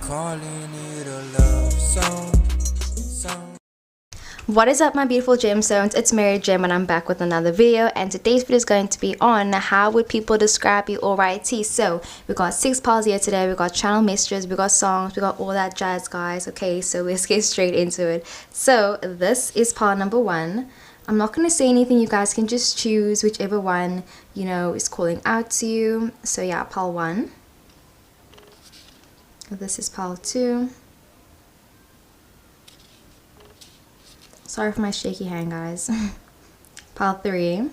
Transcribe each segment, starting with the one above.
calling it a love song. What is up, my beautiful gemstones? It's Mary Gem and I'm back with another video, and today's video is going to be on how would people describe you. Alrighty, so we got 6 piles here today. We got channel messages, we got songs, we got all that jazz, guys. Okay, so let's get straight into it. So this is pile number 1. I'm not going to say anything, you guys can just choose whichever one you know is calling out to you. So yeah, pile 1. This is pile 2. Sorry for my shaky hand, guys. Pile 3.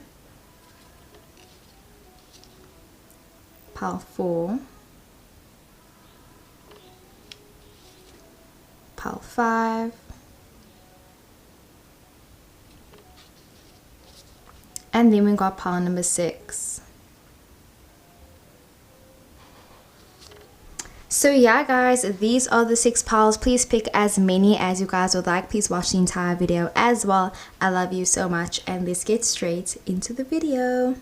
Pile 4. Pile 5. And then we got pile number 6. So yeah, guys, these are the 6 piles. Please pick as many as you guys would like. Please watch the entire video as well. I love you so much, and let's get straight into the video.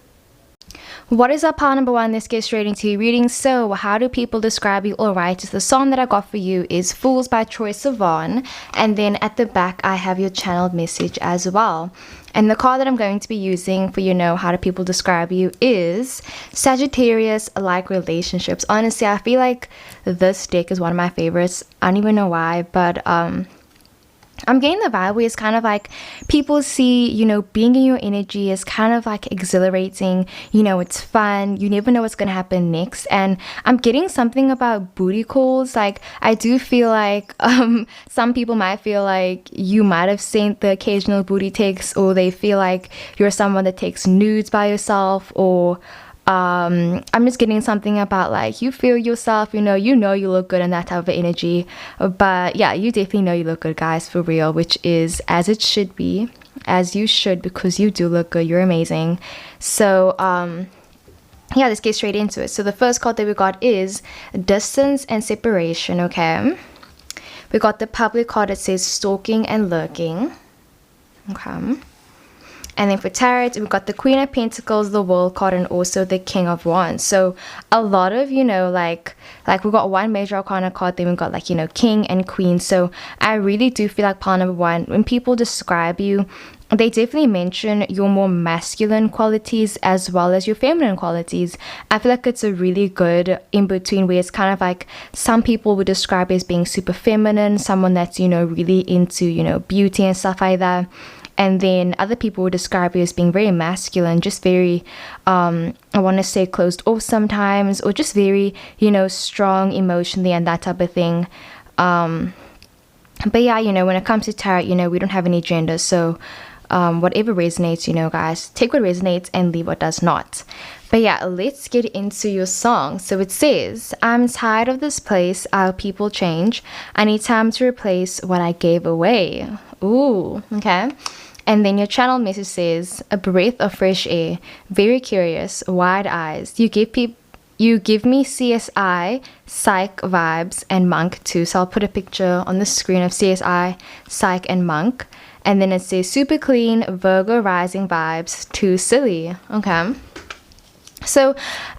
What is up, pile number 1? Let's get straight into your reading. So how do people describe you? Alright, the song that I got for you is Fools by Troye Sivan, and then at the back I have your channeled message as well. And the card that I'm going to be using for how do people describe you is Sagittarius like relationships. Honestly, I feel like this deck is one of my favorites. I don't even know why, but I'm getting the vibe where it's kind of like people see, being in your energy is kind of like exhilarating. It's fun. You never know what's going to happen next. And I'm getting something about booty calls. Like, I do feel like some people might feel like you might have sent the occasional booty text, or they feel like you're someone that takes nudes by yourself, or I'm just getting something about like you feel yourself, you look good and that type of energy. But yeah, you definitely know you look good, guys, for real, which is as it should be, as you should, because you do look good. You're amazing. So yeah, let's get straight into it. So the first card that we got is distance and separation. Okay, we got the public card that says stalking and lurking. Okay. And then for tarot, we've got the Queen of Pentacles, the World card, and also the King of Wands. So a lot of, like we got one major arcana card, then we got like, King and Queen. So I really do feel like pile number 1, when people describe you, they definitely mention your more masculine qualities as well as your feminine qualities. I feel like it's a really good in-between where it's kind of like some people would describe as being super feminine, someone that's, really into, beauty and stuff like that. And then other people would describe you as being very masculine, just very, I want to say closed off sometimes, or just very, strong emotionally and that type of thing. But yeah, when it comes to tarot, we don't have any gender. So whatever resonates, guys, take what resonates and leave what does not. But yeah, let's get into your song. So it says, I'm tired of this place, how people change. I need time to replace what I gave away. Ooh, okay. And then your channel message says, a breath of fresh air, very curious, wide eyes. You give me CSI, Psych vibes, and Monk too. So I'll put a picture on the screen of CSI, Psych, and Monk. And then it says super clean, Virgo rising vibes, too silly. Okay. So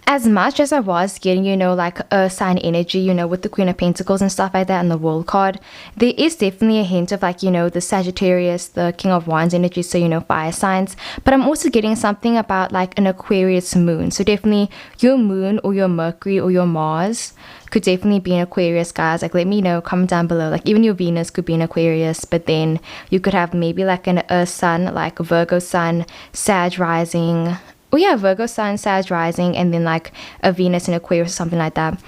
as much as I was getting, like a sign energy, with the Queen of Pentacles and stuff like that and the World card, there is definitely a hint of like, the Sagittarius, the King of Wands energy, so, fire signs. But I'm also getting something about like an Aquarius moon. So definitely your moon or your Mercury or your Mars could definitely be an Aquarius, guys. Like, let me know, comment down below. Like, even your Venus could be an Aquarius, but then you could have maybe like an Earth sun, like Virgo sun, Sag rising. Oh yeah, Virgo sun, Sag rising, and then like a Venus in Aquarius or something like that.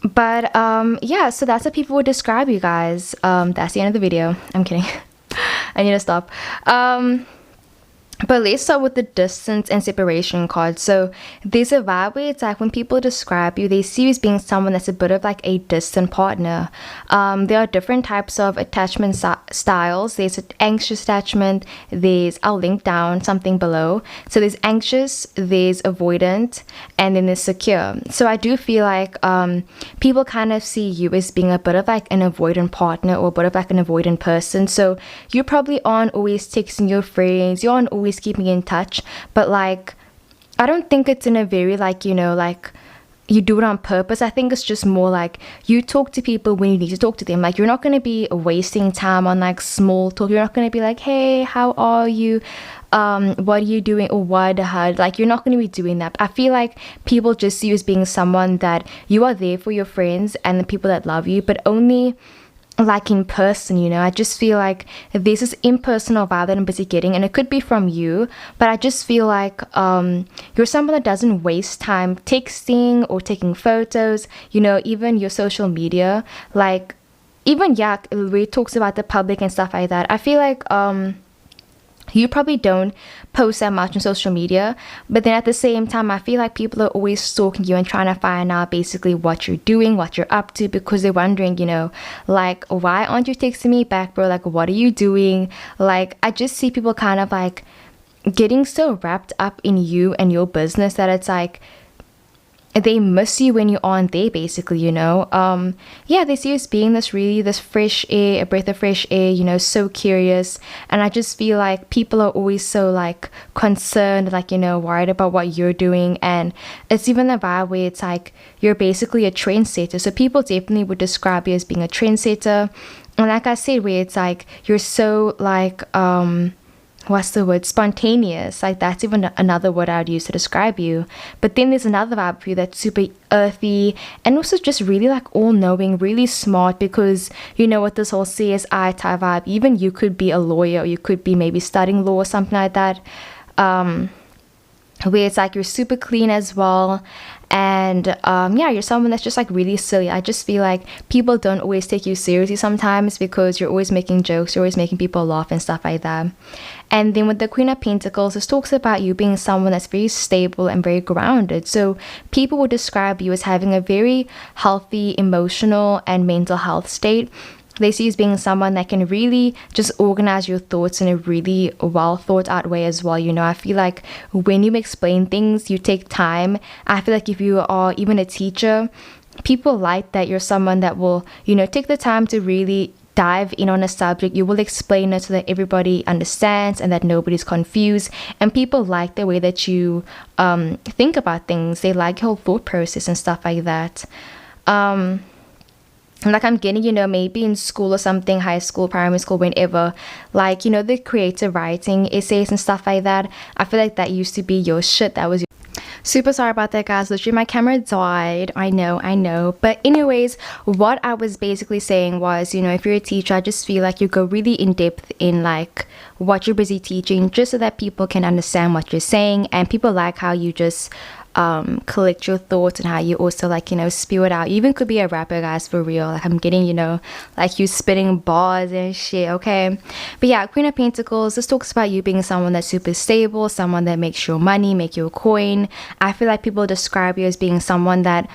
But yeah, so that's how people would describe you, guys. That's the end of the video. I'm kidding. I need to stop. But let's start with the distance and separation card. So there's a vibe where it's like when people describe you, they see you as being someone that's a bit of like a distant partner. There are different types of attachment styles. There's an anxious attachment. I'll link down something below. So there's anxious, there's avoidant, and then there's secure. So I do feel like people kind of see you as being a bit of like an avoidant partner or a bit of like an avoidant person. So you probably aren't always texting your friends. You aren't always keeping in touch, but like I don't think it's in a very like, you know, like you do it on purpose. I think it's just more like you talk to people when you need to talk to them. Like, you're not going to be wasting time on like small talk. You're not going to be like, hey, how are you? What are you doing? Or what? Like, you're not going to be doing that. I feel like people just see you as being someone that you are there for your friends and the people that love you, but only like in person, you know. I just feel like there's this impersonal vibe that I'm busy getting, and it could be from you, but I just feel like you're someone that doesn't waste time texting or taking photos, you know, even your social media. Like, even, yeah, where it talks about the public and stuff like that, I feel like you probably don't post that much on social media, but then at the same time, I feel like people are always stalking you and trying to find out basically what you're doing, what you're up to, because they're wondering, you know, like, why aren't you texting me back, bro? Like, what are you doing? Like, I just see people kind of like getting so wrapped up in you and your business that it's like they miss you when you aren't there, basically, you know. Yeah, they see you as being this fresh air, a breath of fresh air, you know, so curious. And I just feel like people are always so like concerned, like, you know, worried about what you're doing. And it's even the vibe where it's like you're basically a trendsetter. So people definitely would describe you as being a trendsetter. And like I said, where it's like you're so like what's the word, spontaneous. Like, that's even another word I would use to describe you. But then there's another vibe for you that's super earthy and also just really like all-knowing, really smart, because you know what, this whole CSI type vibe, even you could be a lawyer, or you could be maybe studying law or something like that, where it's like you're super clean as well. And yeah, you're someone that's just like really silly. I just feel like people don't always take you seriously sometimes because you're always making jokes, you're always making people laugh and stuff like that. And then with the Queen of Pentacles, this talks about you being someone that's very stable and very grounded. So people will describe you as having a very healthy emotional and mental health state. They see you as being someone that can really just organize your thoughts in a really well thought out way as well. You know, I feel like when you explain things, you take time. I feel like if you are even a teacher, people like that you're someone that will, you know, take the time to really dive in on a subject. You will explain it so that everybody understands and that nobody's confused. And people like the way that you think about things. They like your whole thought process and stuff like that. Like, I'm getting, you know, maybe in school or something, high school, primary school, whenever, like, you know, the creative writing essays and stuff like that, I feel like that used to be your shit. That was super sorry about that, guys. Literally my camera died. I know, but anyways, what I was basically saying was, you know, if you're a teacher, I just feel like you go really in depth in like what you're busy teaching, just so that people can understand what you're saying. And people like how you just collect your thoughts and how you also, like, you know, spew it out. You even could be a rapper, guys, for real. Like, I'm getting, you know, like you spitting bars and shit, okay? But yeah, Queen of Pentacles, this talks about you being someone that's super stable, someone that makes your money, make your coin. I feel like people describe you as being someone that,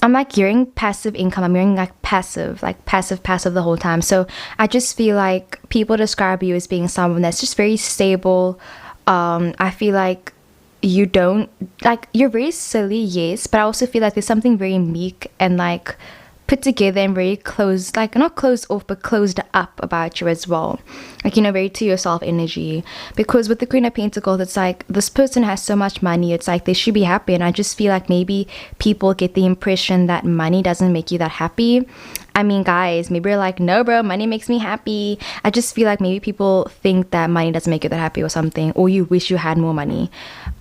I'm like hearing passive income. I'm hearing like passive the whole time. So I just feel like people describe you as being someone that's just very stable. I feel like you don't, like, you're very silly, yes, but I also feel like there's something very meek and like put together and very closed, like not closed off but closed up about you as well, like, you know, very to yourself energy. Because with the Queen of Pentacles, it's like this person has so much money, it's like they should be happy, and I just feel like maybe people get the impression that money doesn't make you that happy. I mean, guys, maybe you're like, no bro, money makes me happy. I just feel like maybe people think that money doesn't make you that happy or something, or you wish you had more money.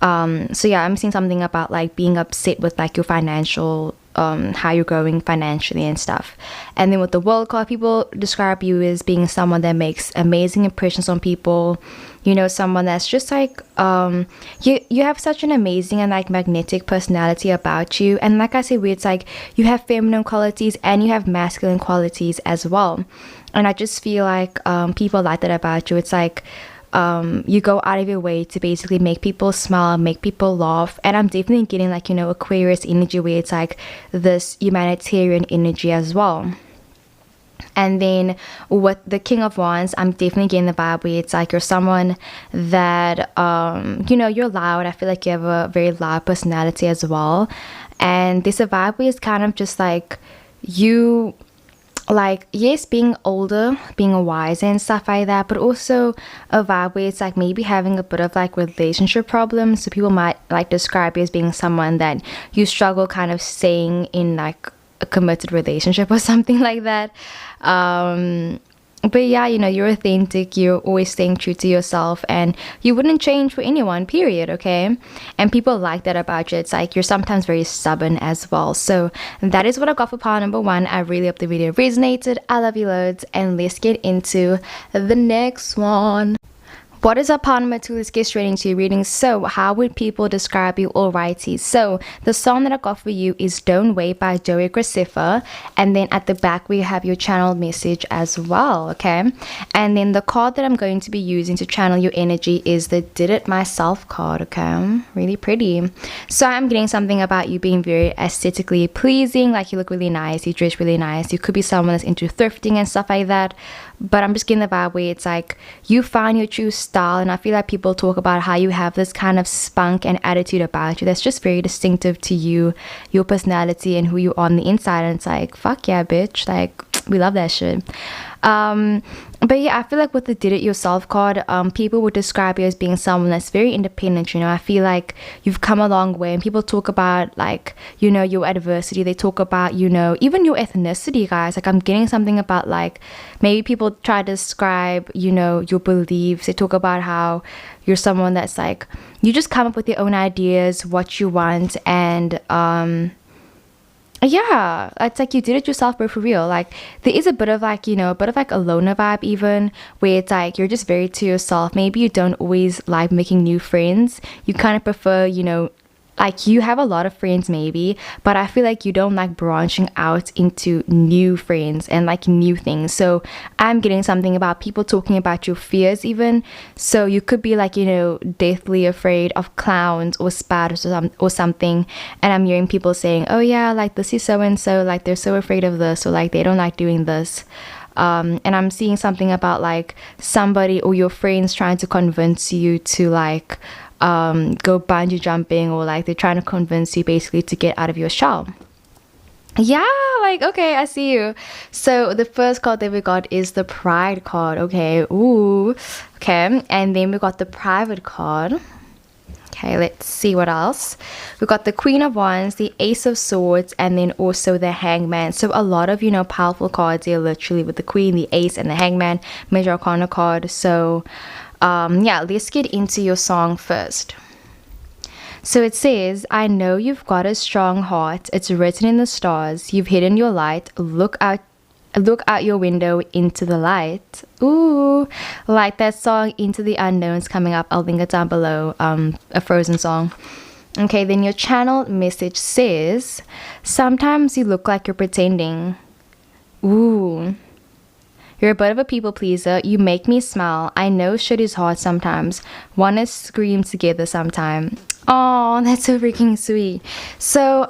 So yeah, I'm seeing something about like being upset with like your financial, how you're going financially and stuff. And then with the World card, people describe you as being someone that makes amazing impressions on people. You know, someone that's just like, you have such an amazing and like magnetic personality about you. And like I said, where it's like you have feminine qualities and you have masculine qualities as well. And I just feel like people like that about you. It's like you go out of your way to basically make people smile, make people laugh. And I'm definitely getting like, you know, Aquarius energy, where it's like this humanitarian energy as well. And then with the King of Wands, I'm definitely getting the vibe where it's like you're someone that, you know, you're loud. I feel like you have a very loud personality as well. And there's a vibe where it's kind of just like you like, yes, being older, being wiser and stuff like that, but also a vibe where it's like maybe having a bit of like relationship problems. So people might like describe you as being someone that you struggle kind of staying in like a committed relationship or something like that. But yeah, you know, you're authentic, you're always staying true to yourself, and you wouldn't change for anyone, period, okay? And people like that about you. It's like you're sometimes very stubborn as well. So that is what I got for pile number 1. I really hope the video resonated. I love you loads, and let's get into the next one. What is our part number 2? Let's get straight into your reading. So how would people describe you? Alrighty, so the song that I got for you is Don't Wait by Joey Graceffa, and then at the back we have your channel message as well, okay? And then the card that I'm going to be using to channel your energy is the Did It Myself card, okay? Really pretty. So I'm getting something about you being very aesthetically pleasing, like you look really nice, you dress really nice, you could be someone that's into thrifting and stuff like that. But I'm just getting the vibe where it's like you find your true style, and I feel like people talk about how you have this kind of spunk and attitude about you that's just very distinctive to you, your personality and who you are on the inside. And it's like, fuck yeah, bitch, like we love that shit. But yeah, I feel like with the Did It Yourself card, people would describe you as being someone that's very independent. You know, I feel like you've come a long way, and people talk about like, you know, your adversity. They talk about, you know, even your ethnicity, guys. Like I'm getting something about like maybe people try to describe, you know, your beliefs. They talk about how you're someone that's like, you just come up with your own ideas, what you want, and yeah, it's like you did it yourself, but for real. Like there is a bit of like, you know, a bit of like a loner vibe even, where it's like you're just very to yourself. Maybe you don't always like making new friends. You kind of prefer, you know, like you have a lot of friends maybe, but I feel like you don't like branching out into new friends and like new things. So I'm getting something about people talking about your fears even. So you could be like, you know, deathly afraid of clowns or spiders or something, and I'm hearing people saying, oh yeah, like this is so and so, like they're so afraid of this, or like they don't like doing this. And I'm seeing something about like somebody or your friends trying to convince you to like go bungee jumping, or like they're trying to convince you basically to get out of your shell. Yeah, like okay, I see you. So the first card that we got is the Pride card. Okay, ooh, okay, and then we got the Private card. Okay, let's see what else. We got the Queen of Wands, the Ace of Swords, and then also the Hangman. So a lot of, you know, powerful cards here, literally, with the Queen, the Ace, and the Hangman. Major Arcana card. So yeah, let's get into your song first. So it says, I know you've got a strong heart. It's written in the stars. You've hidden your light. Look out your window into the light. Ooh, like that song Into the Unknown's coming up. I'll link it down below. A Frozen song. Okay, then your channel message says, sometimes you look like you're pretending. Ooh. You're a bit of a people pleaser. You make me smile. I know shit is hard sometimes. Wanna scream together sometime. Oh, that's so freaking sweet. So,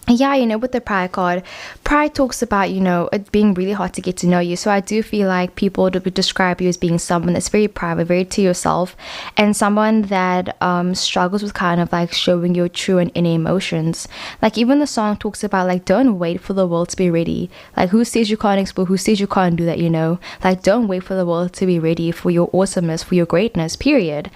yeah, you know, with the Pride card, Pride talks about, you know, it being really hard to get to know you. So I do feel like people would describe you as being someone that's very private, very to yourself, and someone that struggles with kind of like showing your true and inner emotions. Like even the song talks about like, don't wait for the world to be ready. Like who says you can't explore? Who says you can't do that, you know? Like don't wait for the world to be ready for your awesomeness, for your greatness, period.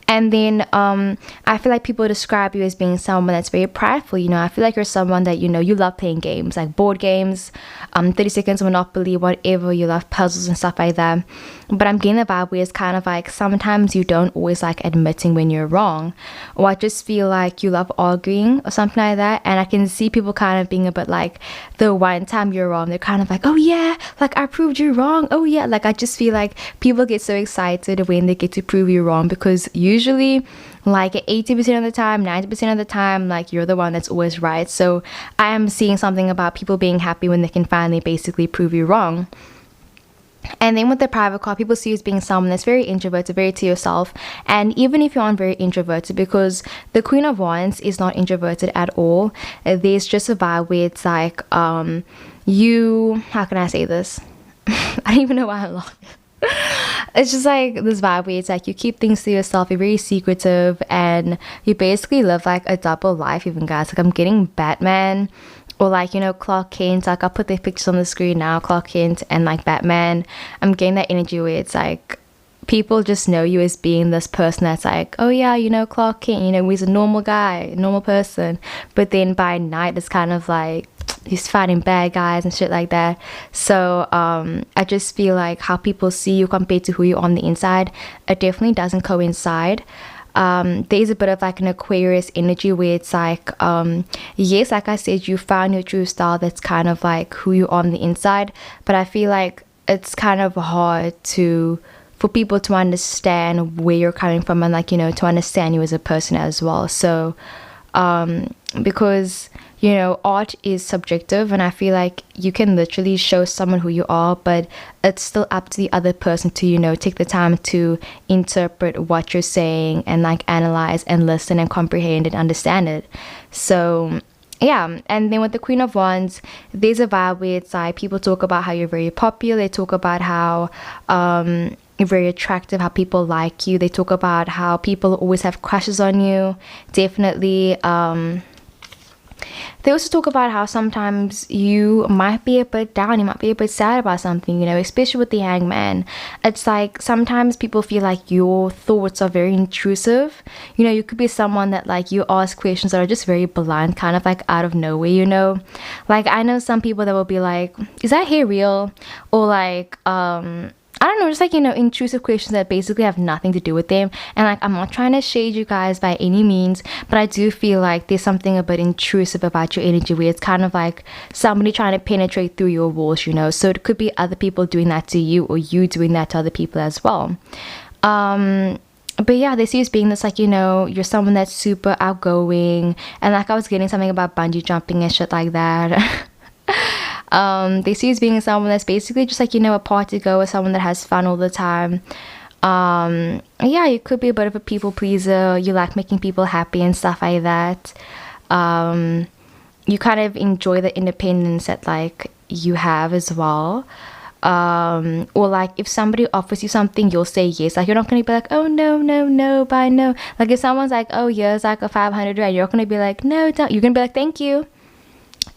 And then I feel like people describe you as being someone that's very prideful. You know, I feel like you're someone that, you know, you love playing games, like board games, 30 seconds Monopoly, whatever. You love puzzles and stuff like that. But I'm getting the vibe where it's kind of like sometimes you don't always like admitting when you're wrong, or I just feel like you love arguing or something like that. And I can see people kind of being a bit like, the one time you're wrong, they're kind of like, oh yeah, like I proved you wrong, oh yeah. Like I just feel like people get so excited when they get to prove you wrong, because usually like 80% of the time, 90% of the time, like you're the one that's always right. So I am seeing something about people being happy when they can finally basically prove you wrong. And then with the Private card, people see you as being someone that's very introverted, very to yourself. And even if you aren't very introverted, because the Queen of Wands is not introverted at all, there's just a vibe where it's like you, how can I say this? I don't even know why I'm laughing. It's just like this vibe where it's like you keep things to yourself, you're very secretive, and you basically live like a double life even, guys. Like I'm getting Batman, or like, you know, Clark Kent. Like, I'll put their pictures on the screen now, Clark Kent and like Batman. I'm getting that energy where it's like people just know you as being this person that's like, oh yeah, you know, Clark Kent, you know, he's a normal guy, normal person. But then by night it's kind of like he's fighting bad guys and shit like that. So I just feel like how people see you compared to who you're on the inside, it definitely doesn't coincide. There's a bit of like an Aquarius energy where it's like, yes, like I said, you found your true style, that's kind of like who you are on the inside, but I feel like it's kind of hard for people to understand where you're coming from, and like, you know, to understand you as a person as well. So because, you know, art is subjective, and I feel like you can literally show someone who you are, but it's still up to the other person to, you know, take the time to interpret what you're saying and like analyze and listen and comprehend and understand it. So yeah. And then with the Queen of Wands, there's a vibe where it's like people talk about how you're very popular, they talk about how you're very attractive, how people like you, they talk about how people always have crushes on you. Definitely. They also talk about how sometimes you might be a bit down, you might be a bit sad about something, you know, especially with the Hangman. It's like sometimes people feel like your thoughts are very intrusive. You know, you could be someone that like you ask questions that are just very blunt, kind of like out of nowhere, you know. Like I know some people that will be like, is that hair real? Or like, I don't know, just like, you know, intrusive questions that basically have nothing to do with them. And like, I'm not trying to shade you guys by any means, but I do feel like there's something a bit intrusive about your energy where it's kind of like somebody trying to penetrate through your walls, you know. So it could be other people doing that to you, or you doing that to other people as well. But yeah, they see you as being this, like, you know, you're someone that's super outgoing, and like I was getting something about bungee jumping and shit like that. They see you as being someone that's basically just like, you know, a party goer, someone that has fun all the time. Yeah, you could be a bit of a people pleaser, you like making people happy and stuff like that. You kind of enjoy the independence that like you have as well. Or like if somebody offers you something, you'll say yes. Like you're not gonna be like, oh no, bye, no. Like if someone's like, oh here's like a 500 rand, you're not gonna be like, no, don't. You're gonna be like, thank you.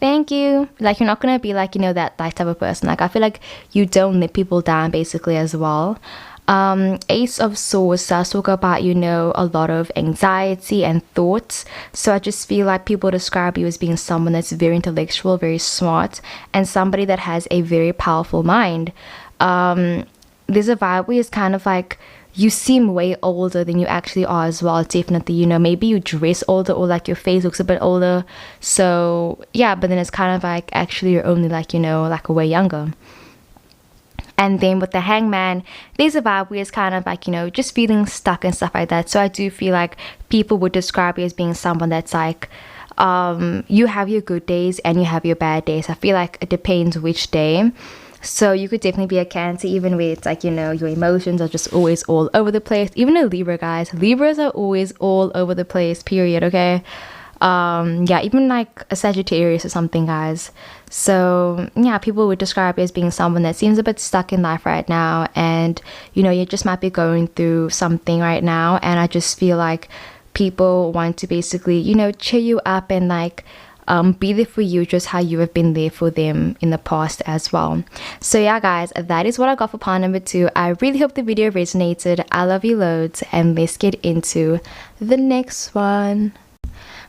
Like you're not gonna be like, you know, that type of person. Like I feel like you don't let people down basically as well. Ace of Swords does talk about, you know, a lot of anxiety and thoughts. So I just feel like people describe you as being someone that's very intellectual, very smart, and somebody that has a very powerful mind. There's a vibe where it's kind of like you seem way older than you actually are as well. Definitely, you know, maybe you dress older, or like your face looks a bit older. So yeah, but then it's kind of like actually you're only like, you know, like a way younger. And then with the Hangman, there's a vibe where it's kind of like, you know, just feeling stuck and stuff like that. So I do feel like people would describe you as being someone that's like, you have your good days and you have your bad days. I feel like it depends which day. So you could definitely be a Cancer, even where it's like, you know, your emotions are just always all over the place. Even a Libra, guys. Libras are always all over the place, period, okay? Yeah, even like a Sagittarius or something, guys. So yeah, people would describe you as being someone that seems a bit stuck in life right now, and you know, you just might be going through something right now, and I just feel like people want to basically, you know, cheer you up and like be there for you just how you have been there for them in the past as well. So yeah guys, that is what I got for pile number 2. I really hope the video resonated. I love you loads, and let's get into the next one.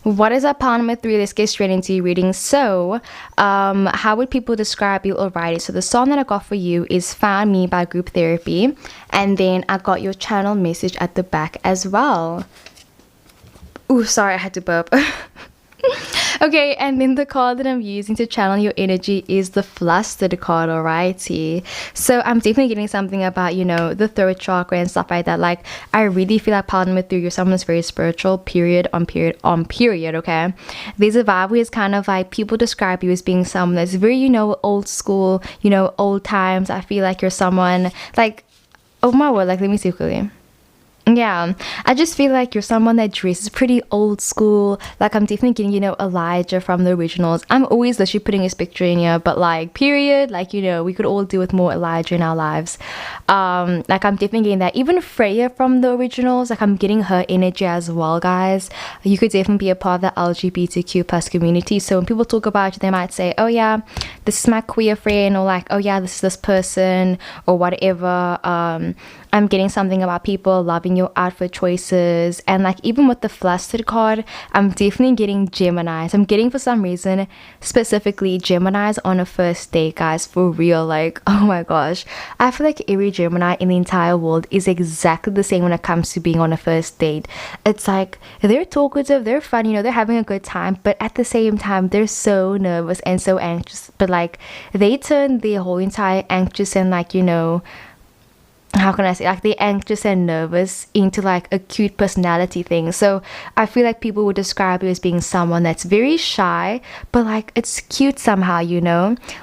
What is up, pile number 3? Let's get straight into your reading. So how would people describe you? Alrighty, so the song that I got for you is Found Me by Group Therapy, and then I got your channel message at the back as well. Ooh, sorry, I had to burp. Okay, and then the card that I'm using to channel your energy is the Flustered card, alrighty. So I'm definitely getting something about, you know, the throat chakra and stuff like that. Like, I really feel like pile number 3, you're someone that's very spiritual, period, okay? There's a vibe where it's kind of like people describe you as being someone that's very, you know, old school, you know, old times. I feel like you're someone, like, oh my word, like, let me see quickly. Yeah, I just feel like you're someone that dresses pretty old school. Like, I'm definitely getting, Elijah from the originals. I'm always literally putting his picture in here, but like, period, like, we could all do with more Elijah in our lives. Like, I'm definitely getting that. Even Freya from the originals, like, I'm getting her energy as well, guys. You could definitely be a part of the LGBTQ plus community. So when people talk about you, they might say, oh yeah, this is my queer friend, or like, oh yeah, this is this person, or whatever. I'm getting something about people loving your outfit choices. And like, even with the flustered card, I'm definitely getting Geminis. I'm getting, for some reason, specifically Geminis on a first date, guys, for real. Like, oh my gosh, I feel like every Gemini in the entire world is exactly the same when it comes to being on a first date. It's like, they're talkative, they're fun, they're having a good time, but at the same time, they're so nervous and so anxious. But like, they turn their whole entire anxious and like, how can I say, like, they're anxious and nervous into like a cute personality thing. So I feel like people would describe you as being someone that's very shy, but like, it's cute somehow,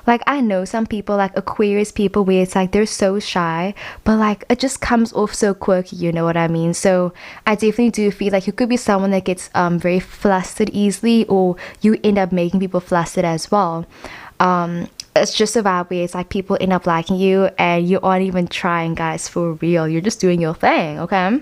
like, I know some people, like Aquarius people, where it's like they're so shy, but like, it just comes off so quirky, you know what I mean? So I definitely do feel like you could be someone that gets very flustered easily, or you end up making people flustered as well. It's just a vibe where it's like people end up liking you and you aren't even trying, guys, for real. You're just doing your thing, okay?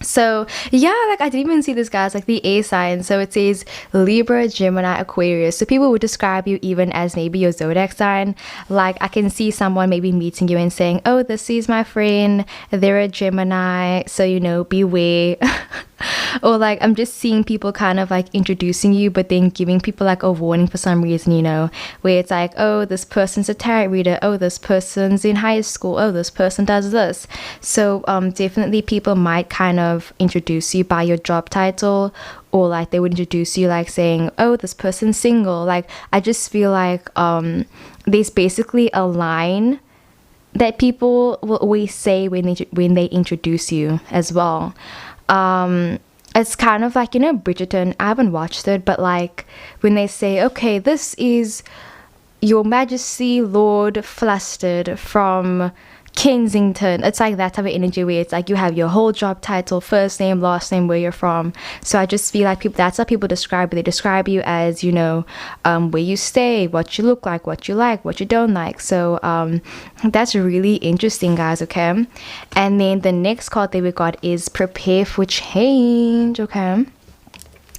So yeah, like, I didn't even see this, guys, like the A sign. So it says Libra, Gemini, Aquarius. So people would describe you even as maybe your zodiac sign. Like, I can see someone maybe meeting you and saying, oh, this is my friend, they're a Gemini, so beware. Or like, I'm just seeing people kind of like introducing you, but then giving people like a warning for some reason, where it's like, oh, this person's a tarot reader, oh, this person's in high school, oh, this person does this. So definitely people might kind of introduce you by your job title, or like they would introduce you like saying, oh, this person's single. Like, I just feel like there's basically a line that people will always say when they introduce you as well. It's kind of like, Bridgerton. I haven't watched it, but like, when they say, okay, this is Your Majesty Lord Flustered from Kensington, it's like that type of energy where it's like you have your whole job title, first name, last name, where you're from. So I just feel like that's how people describe you. They describe you as, where you stay, what you look like, what you don't like. So that's really interesting, guys, okay? And then the next card that we got is Prepare for Change, okay?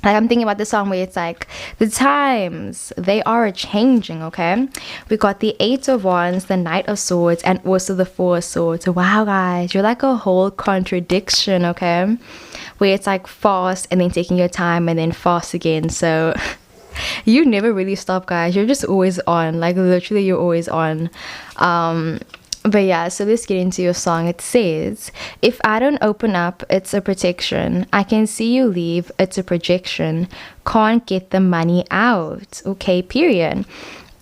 Like, I'm thinking about the song where it's like, the times, they are a-changing, okay? We got the 8 of Wands, the Knight of Swords, and also the 4 of Swords. Wow, guys, you're like a whole contradiction, okay? Where it's like fast, and then taking your time, and then fast again. So you never really stop, guys. You're just always on. Like, literally, you're always on. But yeah, so let's get into your song. It says, if I don't open up, it's a protection. I can see you leave, it's a projection. Can't get the money out. Okay, period.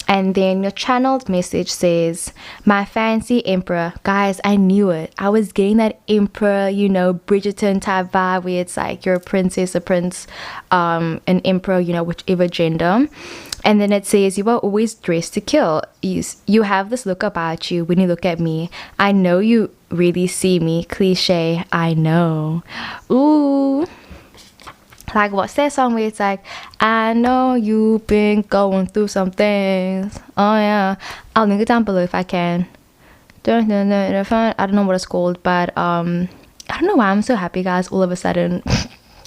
And then your channeled message says, my fancy emperor. Guys, I knew it. I was getting that emperor, Bridgerton type vibe where it's like you're a princess, a prince, an emperor, whichever gender. And then it says, you are always dressed to kill. You have this look about you when you look at me. I know you really see me. Cliche, I know. Ooh. Like, what's that song where it's like, I know you've been going through some things. Oh yeah. I'll link it down below if I can. I don't know what it's called, but I don't know why I'm so happy, guys, all of a sudden.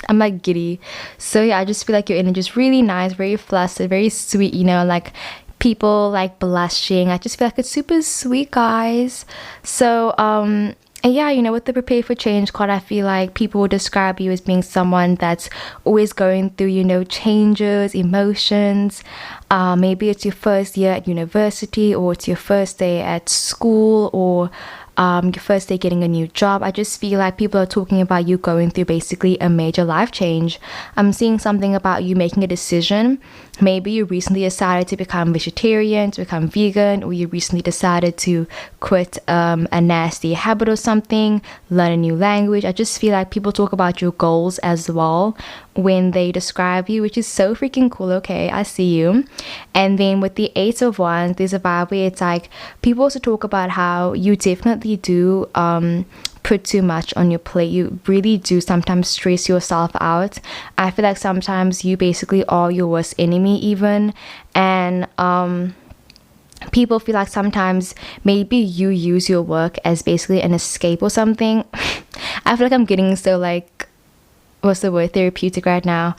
I'm like giddy. So yeah, I just feel like your energy is really nice, very flustered, very sweet, like people like blushing. I just feel like it's super sweet, guys. So and yeah, with the Prepare for Change card, I feel like people will describe you as being someone that's always going through, changes, emotions. Maybe it's your first year at university, or it's your first day at school, or your first day getting a new job. I just feel like people are talking about you going through basically a major life change. I'm seeing something about you making a decision. Maybe you recently decided to become vegetarian, to become vegan, or you recently decided to quit a nasty habit or something, learn a new language. I just feel like people talk about your goals as well when they describe you, which is so freaking cool. Okay, I see you. And then with the 8 of Wands, there's a vibe where it's like people also talk about how you definitely do put too much on your plate. You really do sometimes stress yourself out. I feel like sometimes you basically are your worst enemy even. And people feel like sometimes maybe you use your work as basically an escape or something. I feel like I'm getting so like, what's the word, therapeutic right now.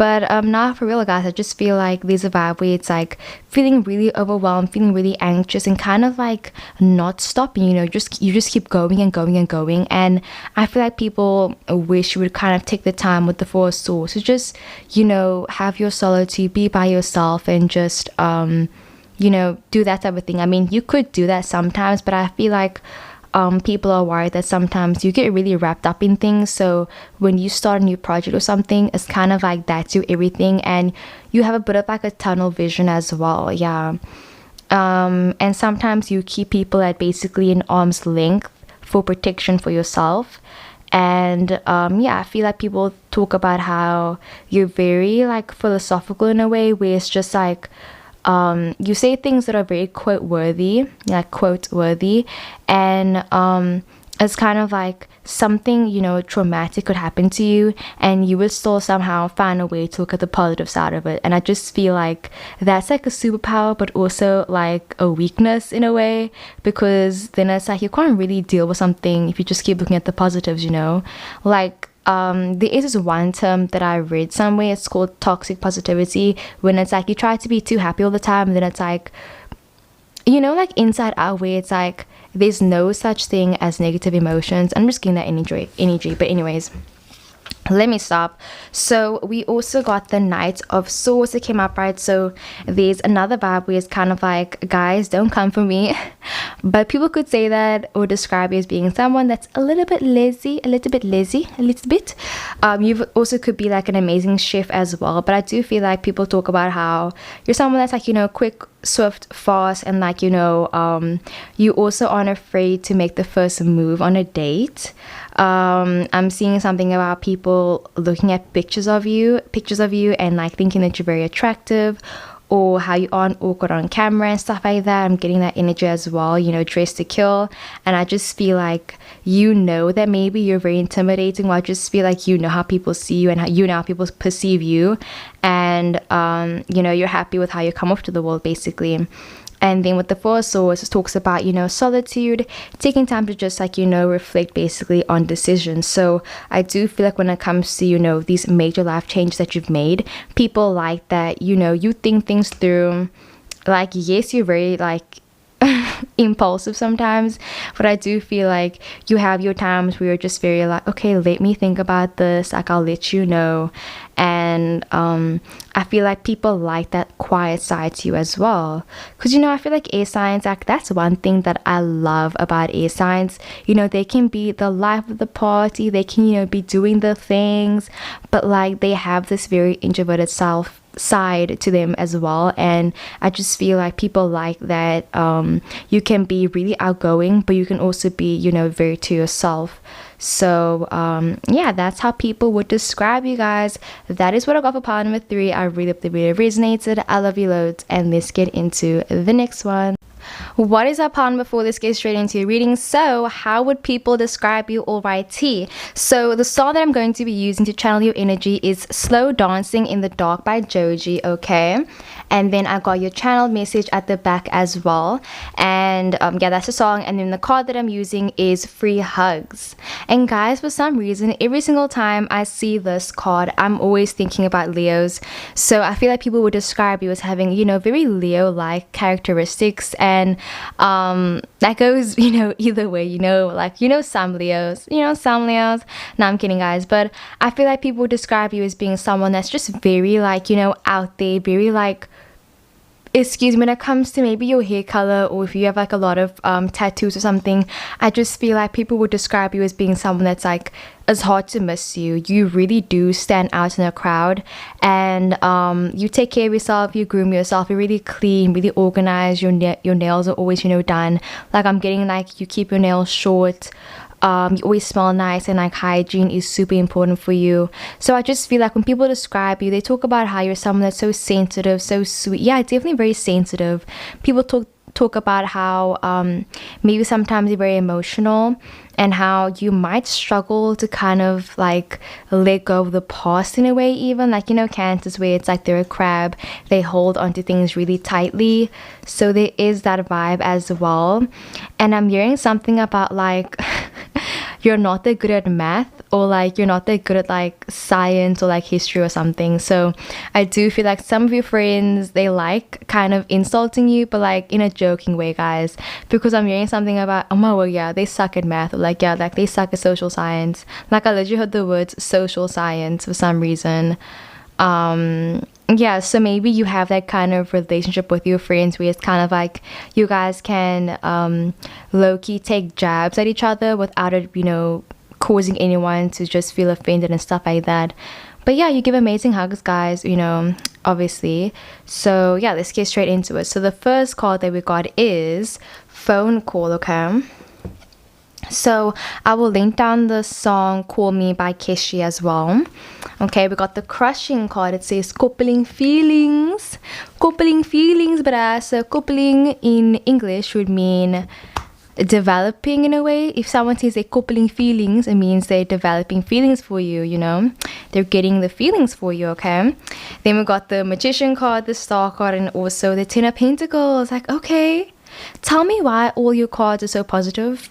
But not for real, guys. I just feel like there's a vibe where it's like feeling really overwhelmed, feeling really anxious, and kind of like not stopping, you know, you just keep going and going and going. And I feel like people wish you would kind of take the time with the Four of Swords to just, you know, have your solitude, be by yourself, and just you know, do that type of thing. I mean, you could do that sometimes, but I feel like people are worried that sometimes you get really wrapped up in things. So when you start a new project or something, it's kind of like that's your everything, and you have a bit of like a tunnel vision as well. Yeah. And sometimes you keep people at basically an arm's length for protection for yourself. And yeah, I feel like people talk about how you're very like philosophical in a way, where it's just like you say things that are very quote worthy, and it's kind of like something, you know, traumatic could happen to you, and you would still somehow find a way to look at the positive side of it. And I just feel like that's like a superpower, but also like a weakness in a way, because then it's like you can't really deal with something if you just keep looking at the positives, you know. Like there is this one term that I read somewhere, it's called toxic positivity, when it's like you try to be too happy all the time, and then it's like, you know, like Inside Out, where it's like there's no such thing as negative emotions. I'm just getting that energy. But anyways, let me stop. So we also got the Knight of Swords that came up, right? So there's another vibe where it's kind of like, guys, don't come for me. But people could say that or describe you as being someone that's a little bit lazy. You also could be like an amazing chef as well. But I do feel like people talk about how you're someone that's like, you know, quick, swift, fast, and like, you know, you also aren't afraid to make the first move on a date. I'm seeing something about people looking at pictures of you and like thinking that you're very attractive, or how you aren't awkward on camera and stuff like that. I'm getting that energy as well, you know, dressed to kill. And I just feel like, you know, that maybe you're very intimidating, or I just feel like you know how people see you and how you know how people perceive you, and you know, you're happy with how you come off to the world basically. And then with the Four of Swords, it talks about, you know, solitude, taking time to just like, you know, reflect basically on decisions. So I do feel like when it comes to, you know, these major life changes that you've made, people like that, you know, you think things through. Like, yes, you're very like impulsive sometimes, but I do feel like you have your times where you're just very like, okay, let me think about this, like I'll let you know. And I feel like people like that quiet side to you as well, because, you know, I feel like air signs, like that's one thing that I love about air signs. You know, they can be the life of the party, they can, you know, be doing the things, but like they have this very introverted side to them as well. And I just feel like people like that. You can be really outgoing, but you can also be, you know, very to yourself. So yeah, that's how people would describe you guys. That is what I got for pile number 3. I really hope the video resonated. I love you loads, and let's get into the next one. What is up, pile before this gets straight into your reading? So how would people describe you? Alrighty, so the song that I'm going to be using to channel your energy is Slow Dancing in the Dark by Joji, okay? And then I got your channeled message at the back as well. And yeah, that's the song. And then the card that I'm using is Free Hugs. And guys, for some reason, every single time I see this card, I'm always thinking about Leos. So I feel like people would describe you as having, you know, very Leo-like characteristics. And that goes, you know, either way, you know, like, you know, some Leos. No, I'm kidding, guys. But I feel like people would describe you as being someone that's just very like, you know, out there, very like, excuse me, when it comes to maybe your hair color, or if you have like a lot of tattoos or something, I just feel like people would describe you as being someone that's like, it's hard to miss you. You really do stand out in a crowd, and you take care of yourself, you groom yourself, you're really clean, really organized, your nails are always, you know, done. Like, I'm getting like, you keep your nails short, you always smell nice, and like hygiene is super important for you. So I just feel like when people describe you, they talk about how you're someone that's so sensitive, so sweet. Yeah, definitely very sensitive. People talk talk about how maybe sometimes you're very emotional and how you might struggle to kind of like let go of the past in a way, even like, you know, Cancers, where it's like they're a crab, they hold onto things really tightly. So there is that vibe as well. And I'm hearing something about like you're not that good at math, or like you're not that good at like science or like history or something. So I do feel like some of your friends, they like kind of insulting you, but like in a joking way, guys, because I'm hearing something about, oh my, well, yeah, they suck at math, or like, yeah, like they suck at social science. Like I literally heard the words social science for some reason. Yeah, so maybe you have that kind of relationship with your friends where it's kind of like you guys can low-key take jabs at each other without it, you know, causing anyone to just feel offended and stuff like that. But yeah, you give amazing hugs, guys, you know, obviously. So yeah, let's get straight into it. So the first card that we got is phone call, okay? So I will link down the song Call Me by Keshi as well. Okay, we got the crushing card. It says coupling feelings. Coupling feelings, but so coupling in English would mean developing in a way. If someone says they're coupling feelings, it means they're developing feelings for you, you know, they're getting the feelings for you. Okay, then we got the Magician card, the Star card, and also the Ten of Pentacles. Like, okay, tell me why all your cards are so positive.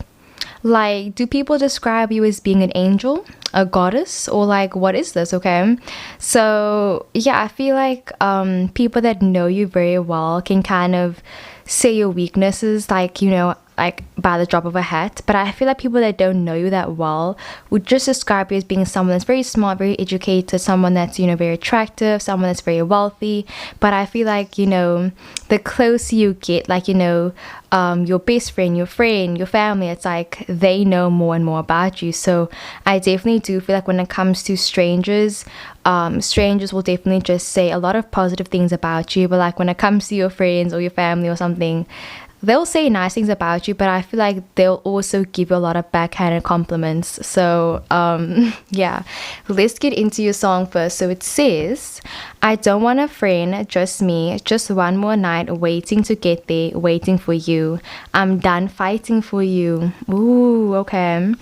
Like, do people describe you as being an angel, a goddess, or like what is this? Okay, so yeah, I feel like people that know you very well can kind of say your weaknesses, like, you know, like by the drop of a hat. But I feel like people that don't know you that well would just describe you as being someone that's very smart, very educated, someone that's, you know, very attractive, someone that's very wealthy. But I feel like, you know, the closer you get, like, you know, your best friend, your family, it's like they know more and more about you. So I definitely do feel like when it comes to strangers, strangers will definitely just say a lot of positive things about you. But like when it comes to your friends or your family or something, they'll say nice things about you, but I feel like they'll also give you a lot of backhanded compliments. So yeah, let's get into your song first. So it says, I don't want a friend, just me, just one more night waiting to get there, waiting for you. I'm done fighting for you. Ooh, okay.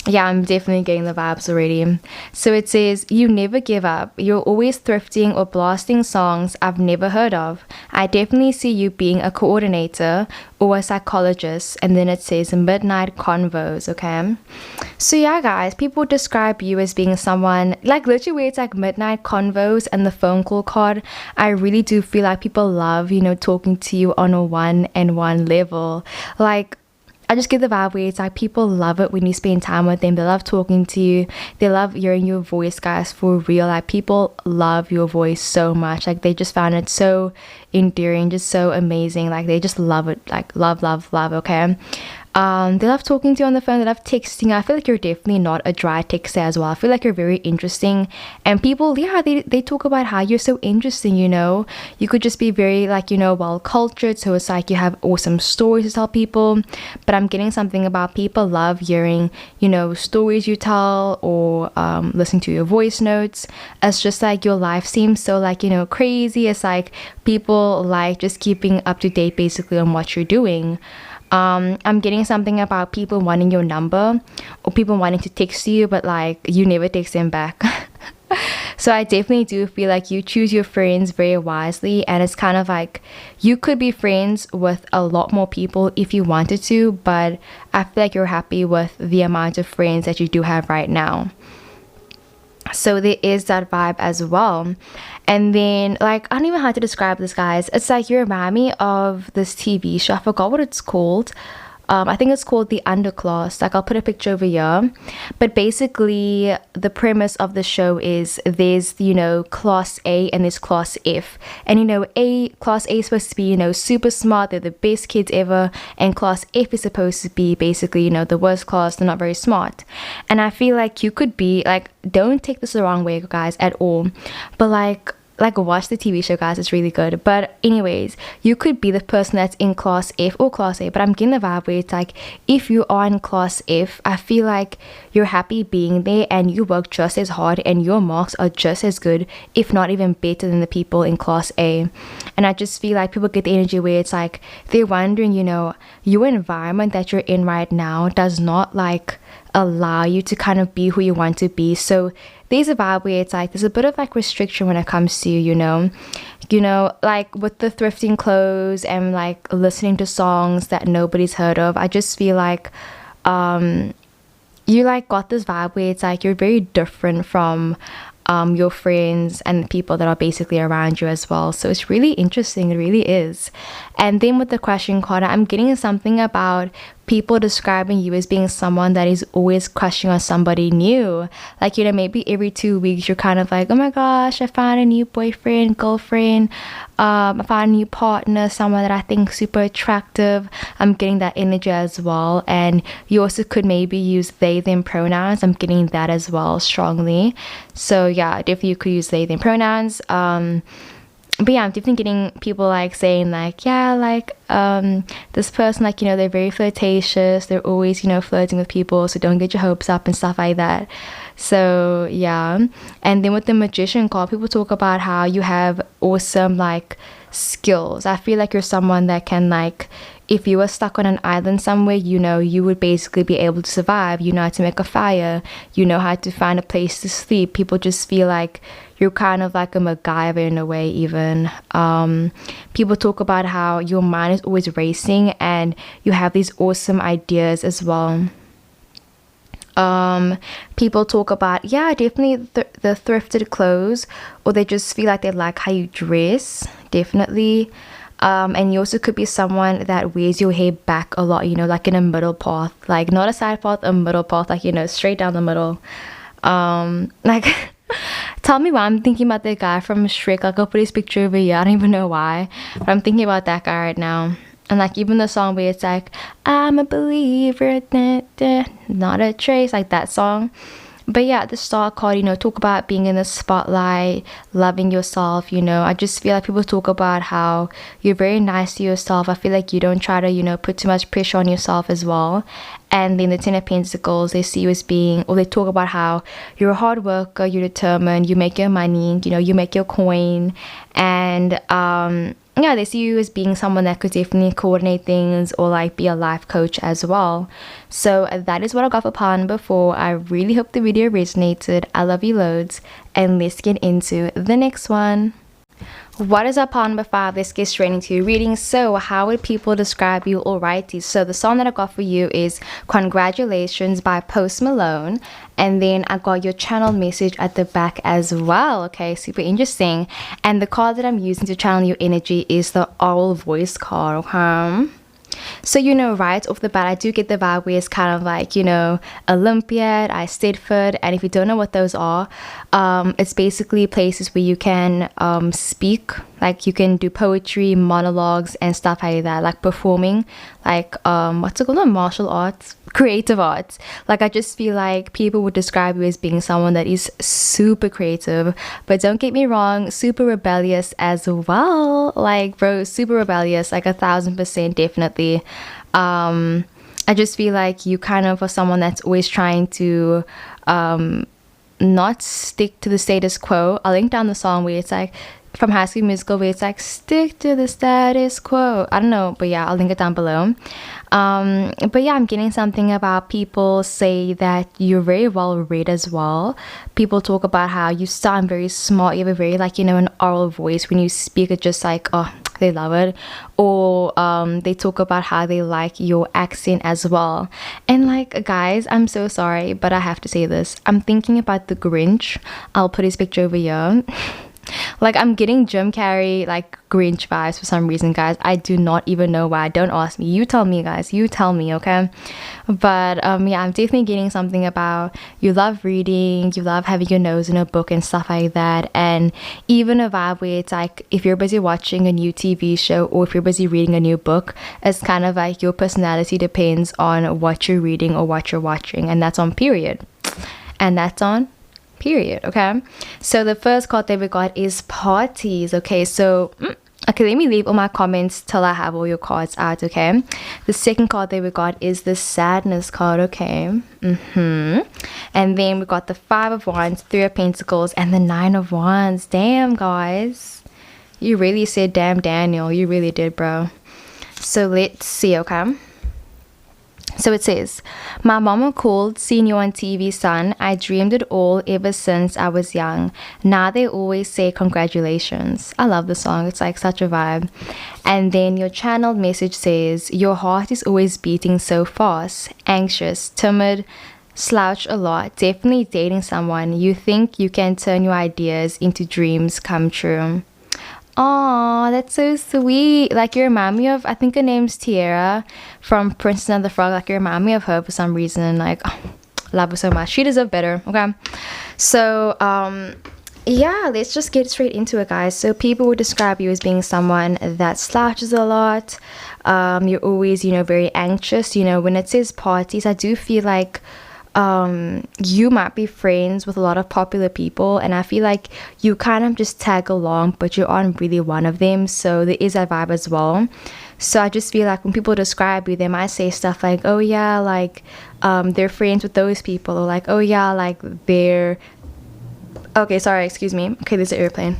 Yeah, I'm definitely getting the vibes already. So it says, you never give up. You're always thrifting or blasting songs I've never heard of. I definitely see you being a coordinator or a psychologist. And then it says midnight convos, okay? So yeah, guys, people describe you as being someone, like literally where it's like midnight convos and the phone call card. I really do feel like people love, you know, talking to you on a one-on-one level. Like, I just get the vibe where it's like people love it when you spend time with them. They love talking to you. They love hearing your voice, guys, for real. Like, people love your voice so much. Like, they just found it so endearing, just so amazing. Like, they just love it. Like, love, okay? They love talking to you on the phone. They love texting. I feel like you're definitely not a dry texter as well. I feel like you're very interesting. And people, yeah, they talk about how you're so interesting, you know. You could just be very, like, you know, well-cultured. So it's like you have awesome stories to tell people. But I'm getting something about people love hearing, you know, stories you tell or listening to your voice notes. It's just like your life seems so, like, you know, crazy. It's like people like just keeping up to date basically on what you're doing. I'm getting something about people wanting your number or people wanting to text you, but like you never text them back. So I definitely do feel like you choose your friends very wisely, and it's kind of like you could be friends with a lot more people if you wanted to, but I feel like you're happy with the amount of friends that you do have right now. So there is that vibe as well. And then, like, I don't even know how to describe this, guys. It's like you remind me of this TV show. I forgot what it's called. I think it's called The Underclass. Like, I'll put a picture over here. But basically, the premise of the show is there's, you know, class A and there's class F. And, you know, class A is supposed to be, you know, super smart. They're the best kids ever. And class F is supposed to be basically, you know, the worst class. They're not very smart. And I feel like you could be, like, don't take this the wrong way, guys, at all. But, like, like watch the TV show, guys. It's really good. But anyways, you could be the person that's in class F or class A, but I'm getting the vibe where it's like, if you are in class F, I feel like you're happy being there and you work just as hard and your marks are just as good, if not even better than the people in class A. And I just feel like people get the energy where it's like they're wondering, you know, your environment that you're in right now does not like allow you to kind of be who you want to be. So there's a vibe where it's like there's a bit of like restriction when it comes to you know, like with the thrifting clothes and like listening to songs that nobody's heard of. I just feel like you like got this vibe where it's like you're very different from your friends and the people that are basically around you as well. So it's really interesting. It really is. And then with the question card, I'm getting something about people describing you as being someone that is always crushing on somebody new. Like, you know, maybe every 2 weeks you're kind of like, oh my gosh, I found a new boyfriend, girlfriend, I found a new partner, someone that I think super attractive. I'm getting that energy as well. And you also could maybe use they them pronouns. I'm getting that as well strongly. So yeah, definitely you could use they them pronouns. But yeah, I'm definitely getting people like saying like, yeah, like this person, like, you know, they're very flirtatious, they're always, you know, flirting with people, so don't get your hopes up and stuff like that. So yeah. And then with the magician card, people talk about how you have awesome like skills. I feel like you're someone that can, like, if you were stuck on an island somewhere, you know, you would basically be able to survive. You know how to make a fire, you know how to find a place to sleep. People just feel like you're kind of like a MacGyver in a way even. People talk about how your mind is always racing and you have these awesome ideas as well. People talk about, yeah, definitely the thrifted clothes, or they just feel like they like how you dress, definitely. And you also could be someone that wears your hair back a lot, you know, like in a middle path, like not a side path, a middle path, like, you know, straight down the middle. Like tell me why I'm thinking about the guy from Shrek. Like, I'll put his picture over here, I don't even know why, but I'm thinking about that guy right now. And like even the song where it's like, I'm a believer, da, da, not a trace, like that song. But yeah, the star card, you know, talk about being in the spotlight, loving yourself, you know. I just feel like people talk about how you're very nice to yourself. I feel like you don't try to, you know, put too much pressure on yourself as well. And then the Ten of Pentacles, they see you as being, or they talk about how you're a hard worker, you're determined, you make your money, you know, you make your coin. And yeah, they see you as being someone that could definitely coordinate things or like be a life coach as well. So that is what I got for pile number 4. I really hope the video resonated. I love you loads, and let's get into the next one. What is up, pile number 5? Let's get straight into your reading. So how would people describe you? Alrighty, so the song that I got for you is Congratulations by Post Malone, and then I got your channel message at the back as well. Okay, super interesting. And the card that I'm using to channel your energy is the Oral Voice card. Okay, so, you know, right off the bat, I do get the vibe where it's kind of like, you know, Olympiad, I Stedford, and if you don't know what those are, it's basically places where you can speak, like you can do poetry, monologues, and stuff like that, like performing, like what's it called, martial arts, creative arts. Like, I just feel like people would describe you as being someone that is super creative, but don't get me wrong, super rebellious as well. Like, bro, super rebellious, like 1000% definitely. I just feel like you kind of are someone that's always trying to not stick to the status quo. I'll link down the song where it's like from High School Musical where it's like stick to the status quo. I don't know, but yeah, I'll link it down below. But yeah, I'm getting something about people say that you're very well read as well. People talk about how you sound very smart, you have a very, like, you know, an oral voice. When you speak, it's just like, oh, they love it. Or they talk about how they like your accent as well. And like, guys, I'm so sorry, but I have to say this, I'm thinking about the Grinch. I'll put his picture over here. Like, I'm getting Jim Carrey, like, Grinch vibes for some reason, guys. I do not even know why. Don't ask me. You tell me, guys. You tell me, okay? But yeah, I'm definitely getting something about you love reading, you love having your nose in a book and stuff like that. And even a vibe where it's like, if you're busy watching a new TV show or if you're busy reading a new book, it's kind of like your personality depends on what you're reading or what you're watching. And that's on period. And that's on period. Okay, so the first card that we got is parties. Okay, so okay, let me leave all my comments till I have all your cards out. Okay, the second card that we got is the sadness card. Okay, and then we got the 5 of Wands, 3 of Pentacles, and the 9 of Wands. Damn, guys, you really said damn, Daniel. You really did, bro. So let's see. Okay, so it says, my mama called, seen you on TV, son. I dreamed it all ever since I was young. Now they always say congratulations. I love the song. It's like such a vibe. And then your channeled message says, your heart is always beating so fast, anxious, timid, slouch a lot, definitely dating someone. You think you can turn your ideas into dreams come true. Oh, that's so sweet. Like, you remind me of, I think her name's Tiara from Princess and the Frog. Like, you remind me of her for some reason. Like, oh, love her so much. She deserves better. Okay, so yeah, let's just get straight into it, guys. So people would describe you as being someone that slouches a lot. You're always, you know, very anxious. You know, when it says parties, I do feel like you might be friends with a lot of popular people, and I feel like you kind of just tag along, but you aren't really one of them. So there is that vibe as well. So I just feel like when people describe you, they might say stuff like, oh yeah, like they're friends with those people, or like, oh yeah, like they're okay, sorry, excuse me. Okay, there's an airplane.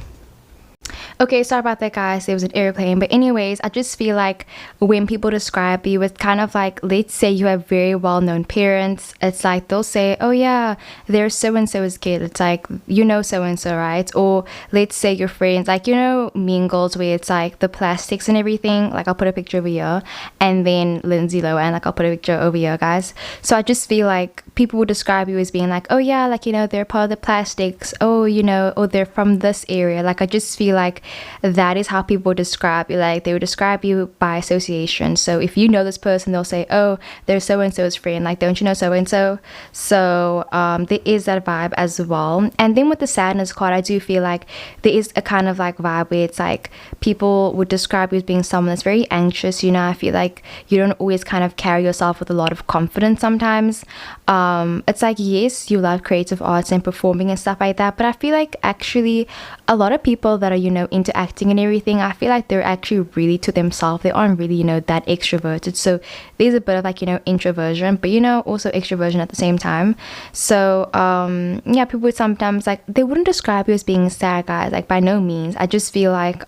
Okay, sorry about that, guys. There was an airplane. But anyways, I just feel like when people describe you, it's kind of like, let's say you have very well-known parents. It's like they'll say, oh yeah, there's so-and-so's kid. It's like, you know so-and-so, right? Or let's say your friends, like, you know, Mean Girls, where it's like the plastics and everything. Like, I'll put a picture over here. And then Lindsay Lohan, like, I'll put a picture over here, guys. So I just feel like people will describe you as being like, oh yeah, like, you know, they're part of the plastics. Oh, you know, or they're from this area. Like, I just feel like that is how people describe you. Like, they would describe you by association. So if you know this person, they'll say, oh, they're so-and-so's friend. Like, don't you know so-and-so? So there is that vibe as well. And then with the sadness card, I do feel like there is a kind of like vibe where it's like people would describe you as being someone that's very anxious. You know, I feel like you don't always kind of carry yourself with a lot of confidence sometimes. It's like, yes, you love creative arts and performing and stuff like that, but I feel like actually a lot of people that are, you know, into acting and everything, I feel like they're actually really to themselves. They aren't really, you know, that extroverted. So there's a bit of like, you know, introversion, but, you know, also extroversion at the same time. So yeah, people would sometimes, like, they wouldn't describe you as being sad, guys, like, by no means. I just feel like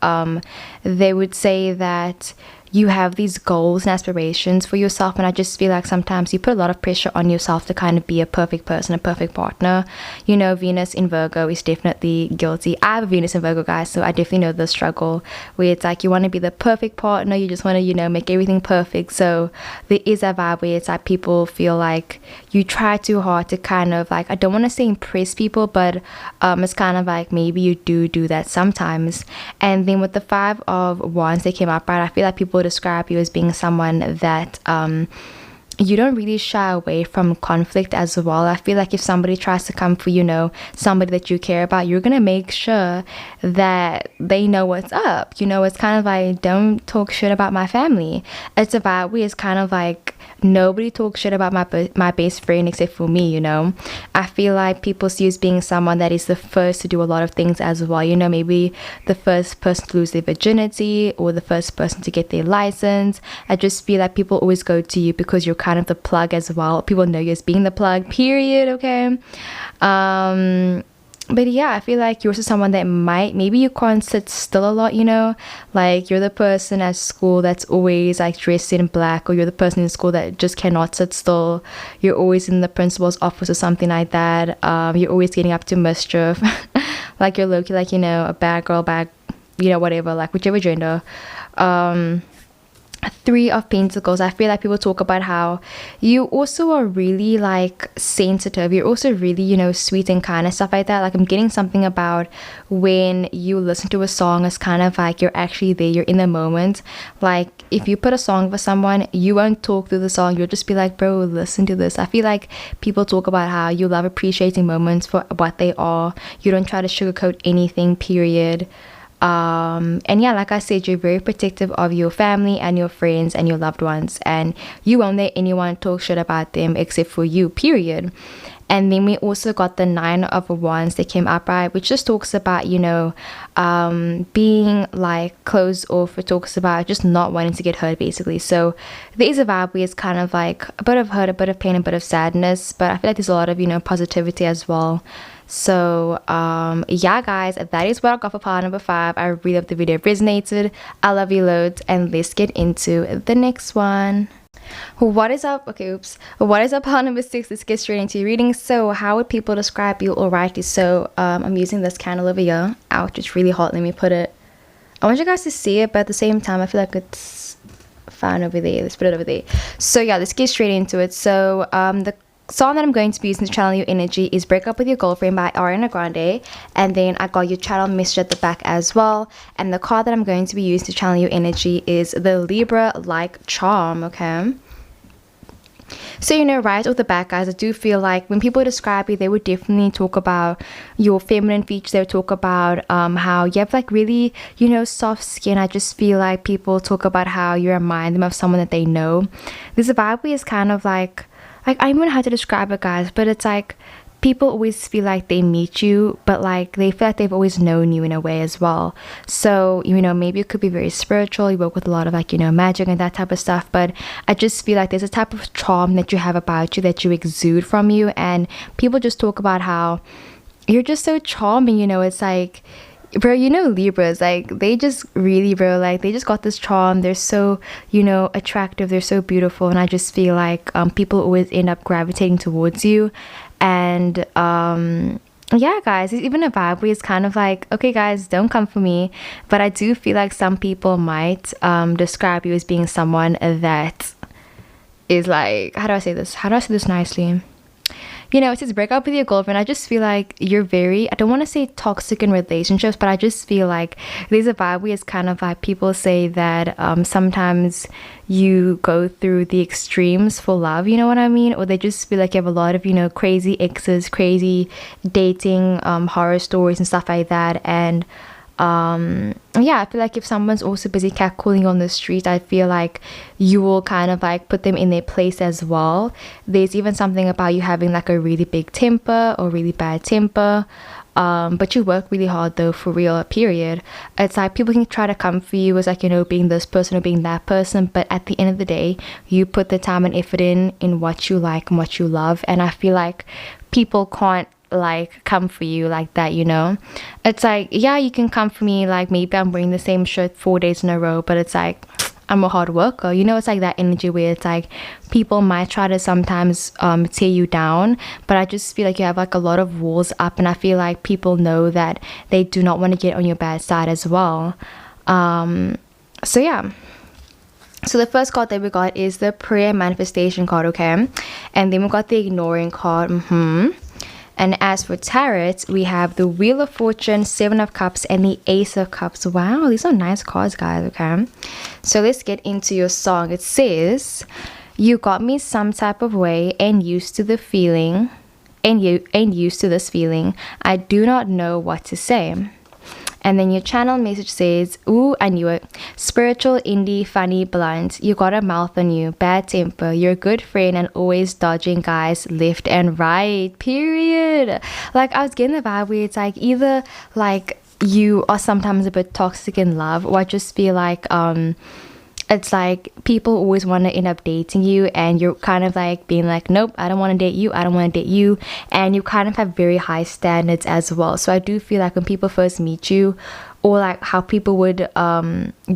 they would say that you have these goals and aspirations for yourself, and I just feel like sometimes you put a lot of pressure on yourself to kind of be a perfect person, a perfect partner. You know, Venus in Virgo is definitely guilty. I have a Venus in Virgo, guys, so I definitely know the struggle where it's like you want to be the perfect partner, you just want to, you know, make everything perfect. So there is a vibe where it's like people feel like you try too hard to kind of, like, I don't want to say impress people, but it's kind of like maybe you do that sometimes. And then with the 5 of Wands that came up, right, I feel like people describe you as being someone that you don't really shy away from conflict as well. I feel like if somebody tries to come for, you know, somebody that you care about, you're gonna make sure that they know what's up. You know, it's kind of like, don't talk shit about my family. It's a vibe where it's kind of like, nobody talks shit about my best friend except for me, you know. I feel like people see you as being someone that is the first to do a lot of things as well. You know, maybe the first person to lose their virginity or the first person to get their license. I just feel like people always go to you because you're kind of the plug as well. People know you as being the plug, period. Okay. But yeah, I feel like you're also someone that maybe you can't sit still a lot, you know, like you're the person at school that's always like dressed in black, or you're the person in school that just cannot sit still. You're always in the principal's office or something like that. You're always getting up to mischief. Like you're low-key, like, you know, a bad girl, you know, whatever, like whichever gender. 3 of Pentacles, I feel like people talk about how you also are really like sensitive. You're also really, you know, sweet and kind and stuff like that. Like, I'm getting something about when you listen to a song, it's kind of like you're actually there, you're in the moment. Like, if you put a song for someone, you won't talk through the song, you'll just be like, bro, listen to this. I feel like people talk about how you love appreciating moments for what they are. You don't try to sugarcoat anything, period. And yeah, like I said, you're very protective of your family and your friends and your loved ones, and you won't let anyone talk shit about them except for you, period. And then we also got the 9 of Wands that came upright, which just talks about, you know, being like closed off. It talks about just not wanting to get hurt, basically. So there is a vibe where it's kind of like a bit of hurt, a bit of pain, a bit of sadness, but I feel like there's a lot of, you know, positivity as well. So yeah guys, that is what I got for pile number 5. I really hope the video resonated. I love you loads, and let's get into the next one. What is up? Okay, oops. What is up, pile number 6? Let's get straight into your reading. So how would people describe you? Alrighty, so I'm using this candle over here. Ouch, it's really hot. Let me put it, I want you guys to see it, but at the same time I feel like it's fine over there. Let's put it over there. So yeah, let's get straight into it. So the song that I'm going to be using to channel your energy is Break Up With Your Girlfriend by Ariana Grande. And then I got your channel message at the back as well. And the card that I'm going to be using to channel your energy is the Libra-like charm, okay? So, you know, right off the bat, guys, I do feel like when people describe you, they would definitely talk about your feminine features. They would talk about how you have like really, you know, soft skin. I just feel like people talk about how you remind them of someone that they know. This vibe is kind of like I don't know how to describe it, guys, but it's like people always feel like they meet you, but like they feel like they've always known you in a way as well. So, you know, maybe it could be very spiritual. You work with a lot of like, you know, magic and that type of stuff, but I just feel like there's a type of charm that you have about you, that you exude from you, and people just talk about how you're just so charming, you know. It's like, bro, you know, Libras, like they just really, bro, like they just got this charm. They're so, you know, attractive, they're so beautiful, and I just feel like people always end up gravitating towards you. And yeah guys, it's even a vibe where it's kind of like, okay guys, don't come for me, but I do feel like some people might describe you as being someone that is like, how do I say this nicely? You know, it says break up with your girlfriend. I just feel like you're very, I don't want to say toxic in relationships, but I just feel like there's a vibe where it's kind of like people say that sometimes you go through the extremes for love, you know what I mean? Or they just feel like you have a lot of, you know, crazy exes, crazy dating horror stories and stuff like that. And yeah, I feel like if someone's also busy catcalling on the street, I feel like you will kind of like put them in their place as well. There's even something about you having like a really big temper or really bad temper, but you work really hard though, for real, period. It's like people can try to come for you as like, you know, being this person or being that person, but at the end of the day, you put the time and effort in what you like and what you love. And I feel like people can't like come for you like that, you know. It's like, yeah, you can come for me, like maybe I'm wearing the same shirt 4 days in a row, but it's like I'm a hard worker, you know. It's like that energy where it's like people might try to sometimes tear you down, but I just feel like you have like a lot of walls up, and I feel like people know that they do not want to get on your bad side as well. So yeah, so the first card that we got is the prayer manifestation card, okay? And then we got the ignoring card. And as for tarot, we have the Wheel of Fortune, 7 of Cups, and the Ace of Cups. Wow, these are nice cards, guys, okay? So let's get into your song. It says, you got me some type of way and used to the feeling, and used to this feeling. I do not know what to say. And then your channel message says, ooh, I knew it. Spiritual, indie, funny, blunt. You got a mouth on you, bad temper. You're a good friend and always dodging guys left and right. Period. Like, I was getting the vibe where it's like either like you are sometimes a bit toxic in love, or I just feel like it's like people always want to end up dating you, and you're kind of like being like, nope, I don't want to date you, I don't want to date you, and you kind of have very high standards as well. So I do feel like when people first meet you, or like how people would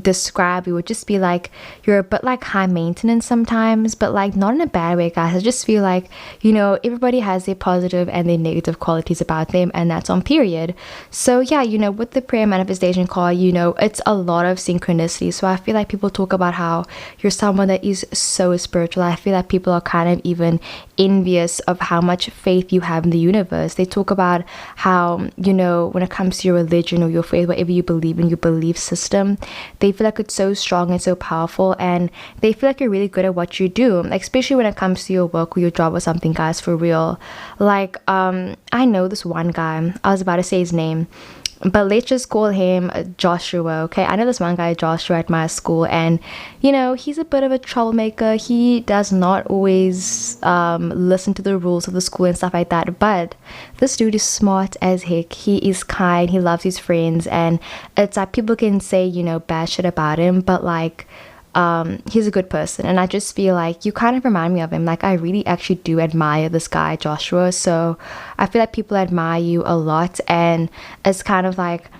describe you, would just be like you're a bit like high maintenance sometimes, but like not in a bad way, guys. I just feel like, you know, everybody has their positive and their negative qualities about them, and that's on period. So yeah, you know, with the prayer manifestation card, you know, it's a lot of synchronicity. So I feel like people talk about how you're someone that is so spiritual. I feel like people are kind of even envious of how much faith you have in the universe. They talk about how, you know, when it comes to your religion or your faith, whatever you believe in, your belief system, they feel like it's so strong and so powerful, and they feel like you're really good at what you do, like especially when it comes to your work or your job or something, guys, for real. Like I know this one guy, I was about to say his name, but let's just call him Joshua, okay? I know this one guy Joshua at my school, and you know, he's a bit of a troublemaker. He does not always listen to the rules of the school and stuff like that, but this dude is smart as heck. He is kind, he loves his friends, and it's like people can say, you know, bad shit about him, but like he's a good person. And I just feel like you kind of remind me of him. Like, I really actually do admire this guy Joshua, so I feel like people admire you a lot, and it's kind of like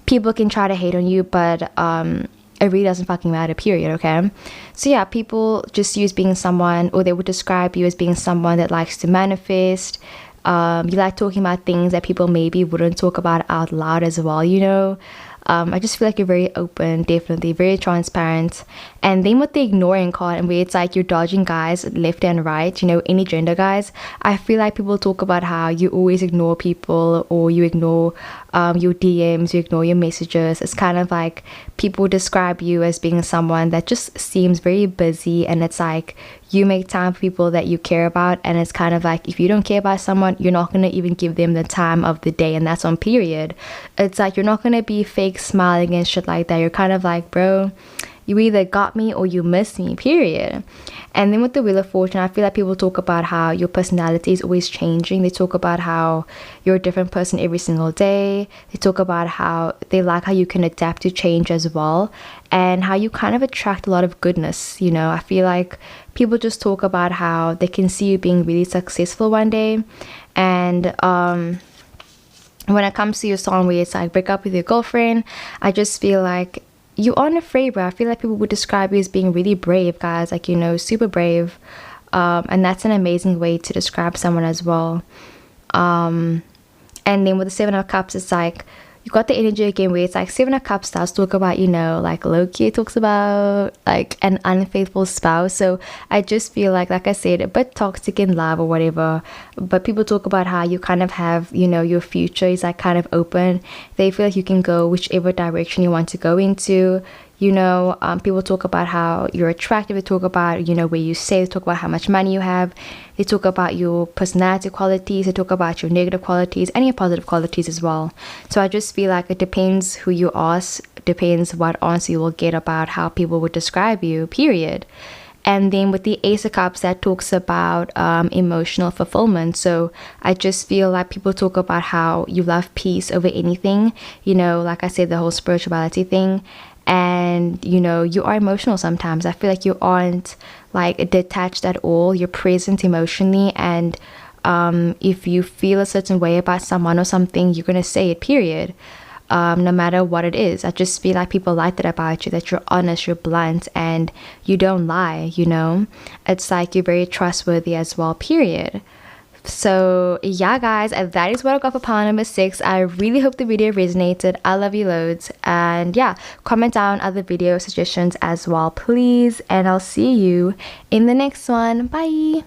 people can try to hate on you, but it really doesn't fucking matter, period, okay? So yeah, people just use being someone, or they would describe you as being someone that likes to manifest. You like talking about things that people maybe wouldn't talk about out loud as well, you know? I just feel like you're very open, definitely very transparent. And then with the ignoring card, and where it's like you're dodging guys left and right, you know, any gender guys, I feel like people talk about how you always ignore people, or you ignore your DMs, you ignore your messages. It's kind of like people describe you as being someone that just seems very busy, and it's like you make time for people that you care about, and it's kind of like if you don't care about someone, you're not going to even give them the time of the day, and that's on period. It's like you're not going to be fake smiling and shit like that. You're kind of like, bro, you either got me or you missed me, period. And then with the Wheel of Fortune, I feel like people talk about how your personality is always changing. They talk about how you're a different person every single day. They talk about how they like how you can adapt to change as well, and how you kind of attract a lot of goodness. You know, I feel like people just talk about how they can see you being really successful one day. And when it comes to your song where it's like break up with your girlfriend, I just feel like you aren't afraid, bro. I feel like people would describe you as being really brave, guys, like, you know, super brave. And that's an amazing way to describe someone as well. And then with the Seven of Cups, it's like you got the energy again where it's like Seven of Cups does talk about, you know, like low-key talks about like an unfaithful spouse. So I just feel like I said, a bit toxic in love or whatever, but people talk about how you kind of have, you know, your future is like kind of open. They feel like you can go whichever direction you want to go into. You know, people talk about how you're attractive. They talk about, you know, where you stay. They talk about how much money you have. They talk about your personality qualities. They talk about your negative qualities and your positive qualities as well. So I just feel like it depends who you ask, depends what answer you will get about how people would describe you, period. And then with the Ace of Cups, that talks about emotional fulfillment. So I just feel like people talk about how you love peace over anything. You know, like I said, the whole spirituality thing. And you know, you are emotional sometimes. I feel like you aren't like detached at all. You're present emotionally, and if you feel a certain way about someone or something, you're gonna say it, period. No matter what it is. I just feel like people like that about you, that you're honest, you're blunt, and you don't lie, you know. It's like you're very trustworthy as well, period. So yeah, guys, that is what I got for pile number 6. I really hope the video resonated. I love you loads, and yeah, comment down other video suggestions as well, please, and I'll see you in the next one. Bye.